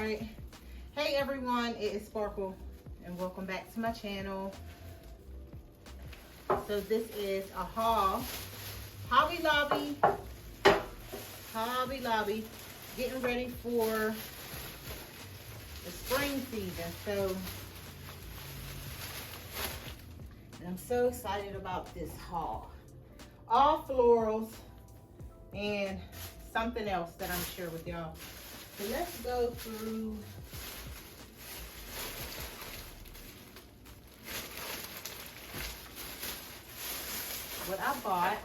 right. Hey everyone, it is Sparkle and welcome back to my channel. So this is a haul. Hobby Lobby, getting ready for the spring season. So I'm so excited about this haul. All florals and something else that I'm sure with y'all. So let's go through what I bought.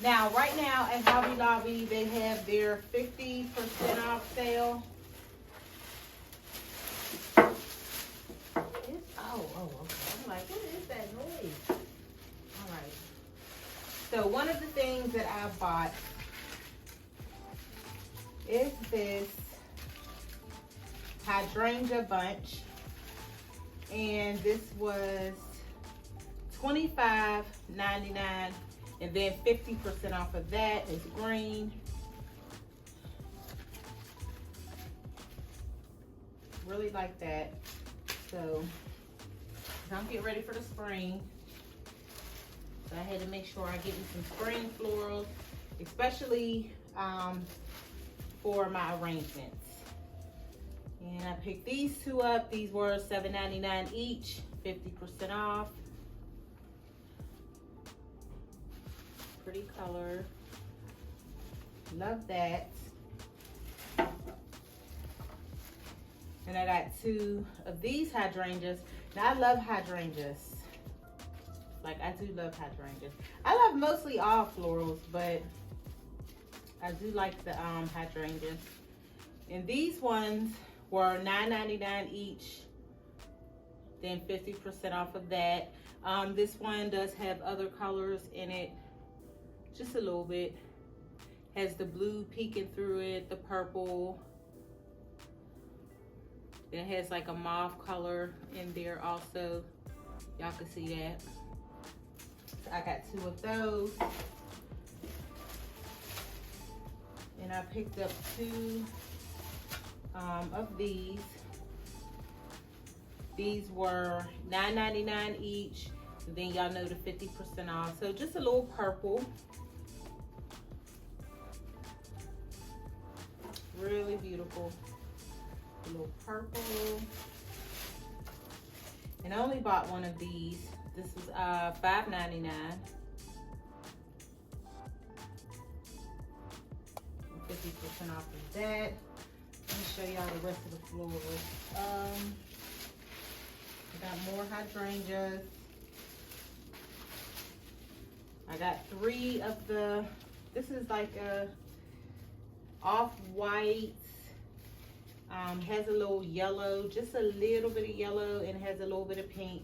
Now, right now at Hobby Lobby, they have their 50% off sale. Okay. I'm like, what is that noise? All right. So one of the things that I bought is this hydrangea bunch, and this was $25.99, and then 50% off of that is green. Really like that. So I'm getting ready for the spring. So I had to make sure I get me some spring florals, especially for my arrangements. And I picked these two up. These were $7.99 each, 50% off. Pretty color. Love that. And I got two of these hydrangeas. Now I love hydrangeas. Like, I do love hydrangeas. I love mostly all florals, but I do like the hydrangeas. And these ones were $9.99 each, then 50% off of that. This one does have other colors in it, just a little bit. Has the blue peeking through it, the purple. Then it has like a mauve color in there also. Y'all can see that. So I got two of those. And I picked up two of these. These were $9.99 each. And then y'all know the 50% off. So just a little purple. Really beautiful. A little purple. And I only bought one of these. This is $5.99. 50% off of that. Let me show y'all the rest of the florals. I got more hydrangeas. I got three of the, this is like a off-white, has a little yellow, just a little bit of yellow, and has a little bit of pink.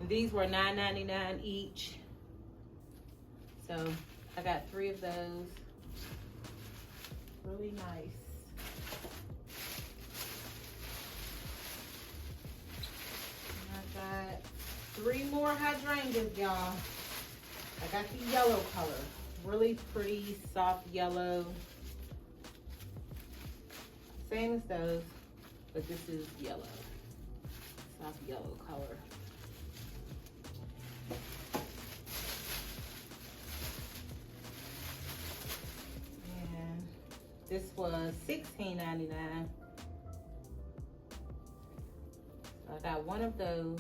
And these were $9.99 each. So I got three of those. Really nice. And I got three more hydrangeas, y'all. I got the yellow color. Really pretty, soft yellow. Same as those, but this is yellow. Soft yellow color. This was $16.99. So I got one of those.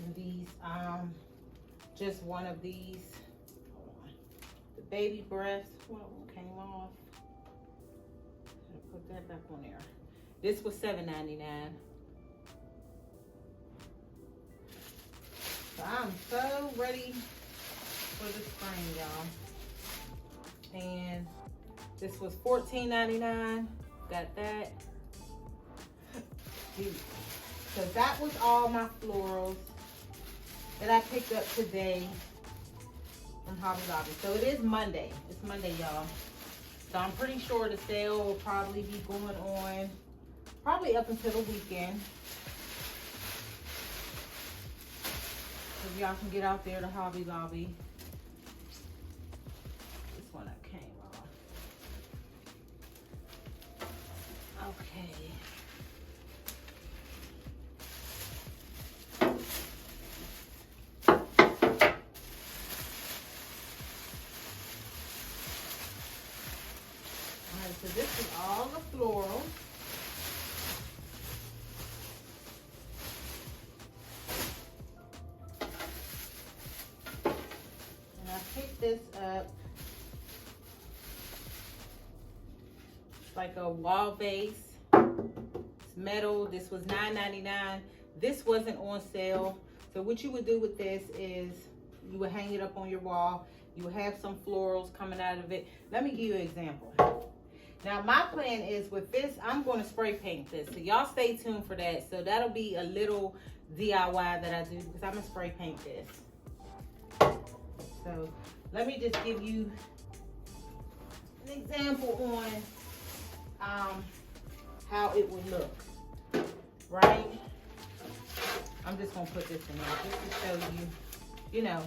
And these, just one of these. Hold on. The baby breath, one of them came off. I'll put that back on there. This was $7.99. So I'm so ready for the spring, y'all. And this was $14.99. Got that. So that was all my florals that I picked up today from Hobby Lobby. So it is Monday. It's Monday, y'all. So I'm pretty sure the sale will probably be going on probably up until the weekend. If y'all can get out there to Hobby Lobby. This one I came off. Okay. Alright, so this is all the floral. Pick this up. It's like a wall base. It's metal. This was $9.99. This wasn't on sale. So what you would do with this is you would hang it up on your wall. You would have some florals coming out of it. Let me give you an example. Now my plan is with this, I'm going to spray paint this. So y'all stay tuned for that. So that'll be a little DIY that I do because I'm going to spray paint this. So let me just give you an example on how it would look, right? I'm just gonna put this in there just to show you, you know,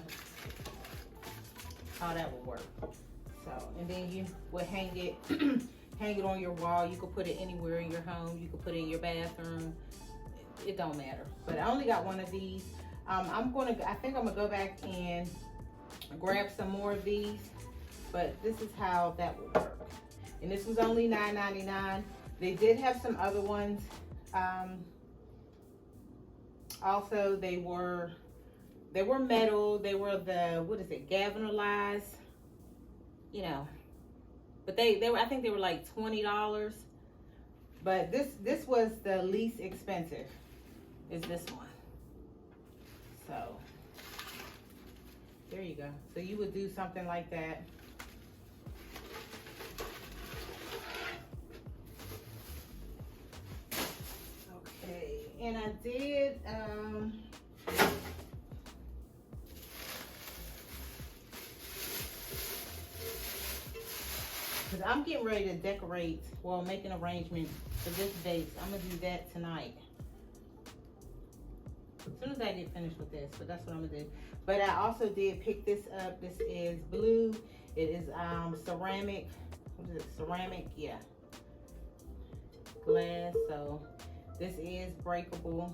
how that would work. So, and then you would hang it, hang it on your wall. You could put it anywhere in your home. You could put it in your bathroom. It don't matter. But I only got one of these. I think I'm gonna go back and grab some more of these, but this is how that will work. And this was only $9.99. They did have some other ones. Also, they were metal. They were the, what is it, galvanized, you know. But they were, I think they were like $20. But this was the least expensive, is this one. So there you go. So you would do something like that. Okay, and I did, because I'm getting ready to decorate, well, make an arrangement for this vase. I'm going to do that tonight. As soon as I get finished with this, but that's what I'm gonna do. But I also did pick this up. This is blue. It is ceramic. What is it? Ceramic, yeah. Glass. So this is breakable.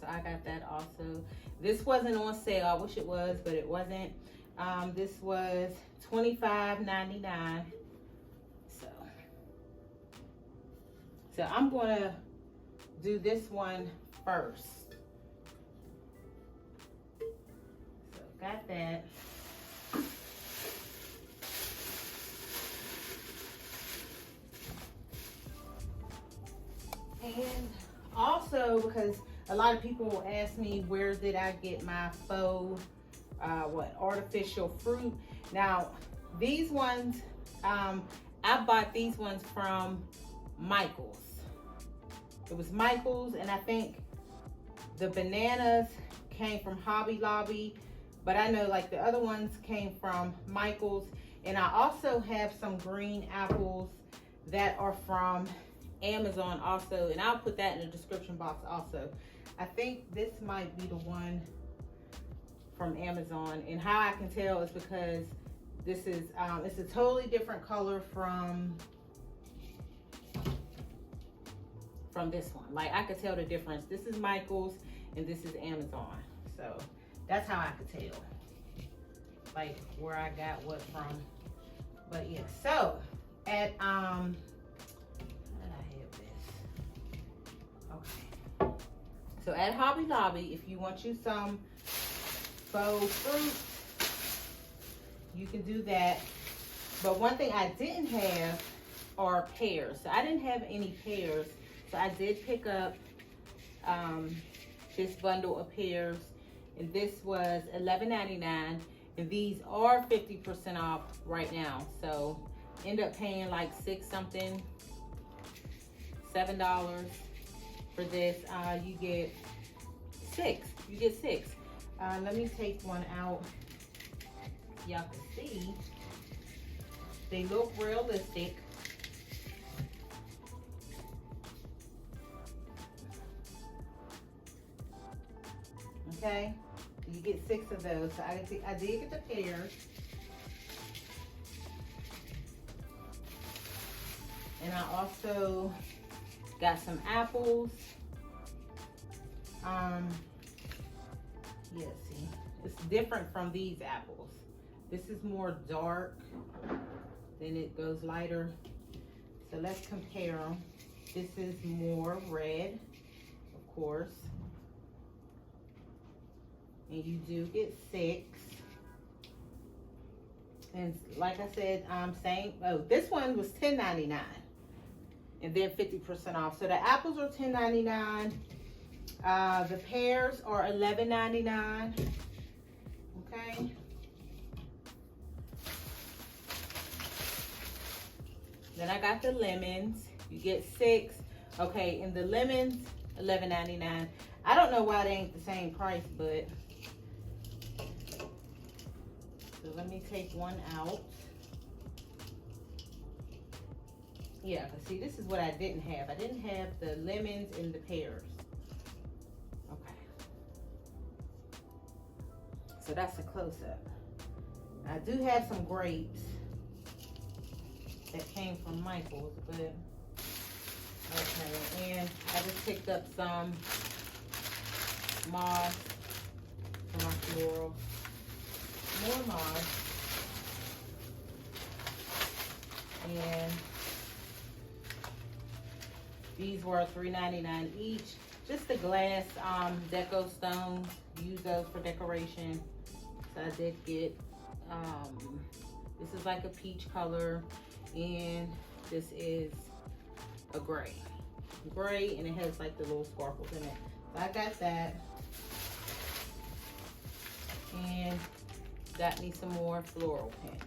So I got that also. This wasn't on sale. I wish it was, but it wasn't. This was $25.99. So I'm gonna do this one first. So got that. And also, because a lot of people will ask me, where did I get my faux, artificial fruit? Now, these ones, I bought these ones from Michael's. It was Michael's, and I think the bananas came from Hobby Lobby, but I know like the other ones came from Michael's. And I also have some green apples that are from Amazon also, and I'll put that in the description box also. I think this might be the one from Amazon, and how I can tell is because this is it's a totally different color from this one. Like, I could tell the difference. This is Michael's and this is Amazon. So that's how I could tell, like, where I got what from. But yeah, so at how did I have this? Okay. So at Hobby Lobby, if you want you some faux fruit, you can do that. But one thing I didn't have are pears. So I didn't have any pears. So I did pick up this bundle of pears, and this was $11.99, and these are 50% off right now. So end up paying like $7 for this. You get six. Let me take one out. Y'all can see they look realistic. Okay, You get 6 of those. So I did get the pears. And I also got some apples. Yeah, see, it's different from these apples. This is more dark, then it goes lighter. So let's compare them. This is more red, of course. And you do get 6. And like I said, this one was $10.99 and then 50% off. So the apples are $10.99. The pears are $11.99. Okay. Then I got the lemons. You get 6. Okay, and the lemons, $11.99. I don't know why they ain't the same price, but so let me take one out. Yeah, but see, this is what I didn't have. I didn't have the lemons and the pears. Okay. So that's a close-up. I do have some grapes that came from Michael's, but okay. And I just picked up some moss for my floral. More moss. And these were $3.99 each. Just the glass deco stones. Use those for decoration. So I did get, this is like a peach color, and this is a gray. Gray, and it has like the little sparkles in it. So I got that. And got me some more floral pens.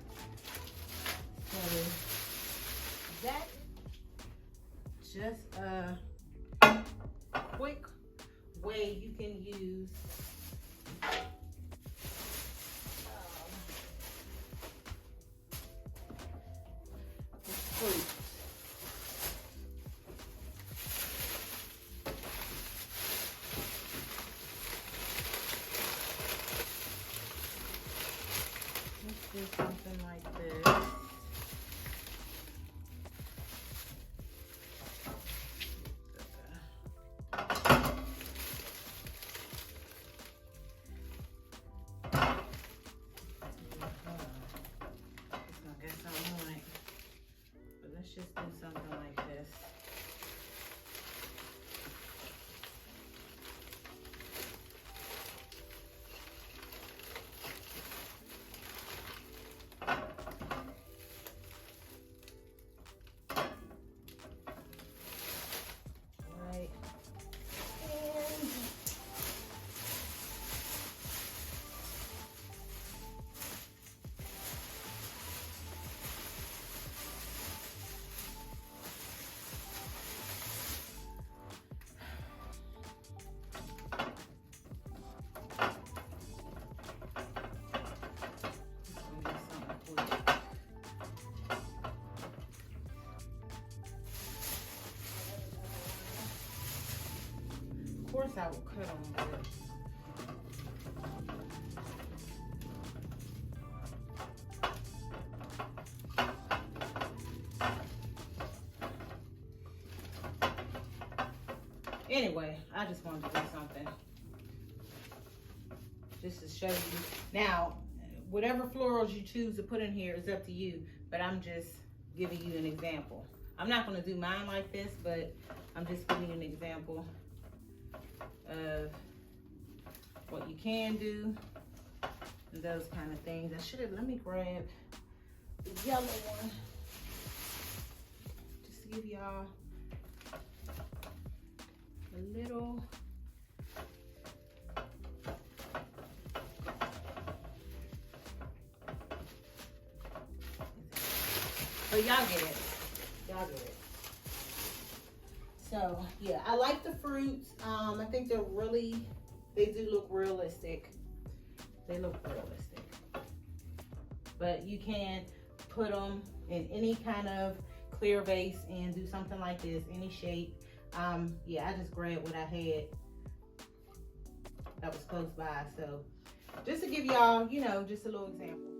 So that just a quick way you can use fruit. Let's do something like this. Just do something like this. Right. And of course I will cut them, but anyway, I just wanted to do something just to show you. Now, whatever florals you choose to put in here is up to you, but I'm just giving you an example. I'm not going to do mine like this, but I'm just giving you an example of what you can do and those kind of things. I should have, let me grab the yellow one just to give y'all a little. But y'all get it. Y'all get it. So yeah, I like the fruits. I think they do look realistic. They look realistic. But you can put them in any kind of clear vase and do something like this, any shape. Yeah, I just grabbed what I had that was close by. So Just to give y'all, you know, just a little example.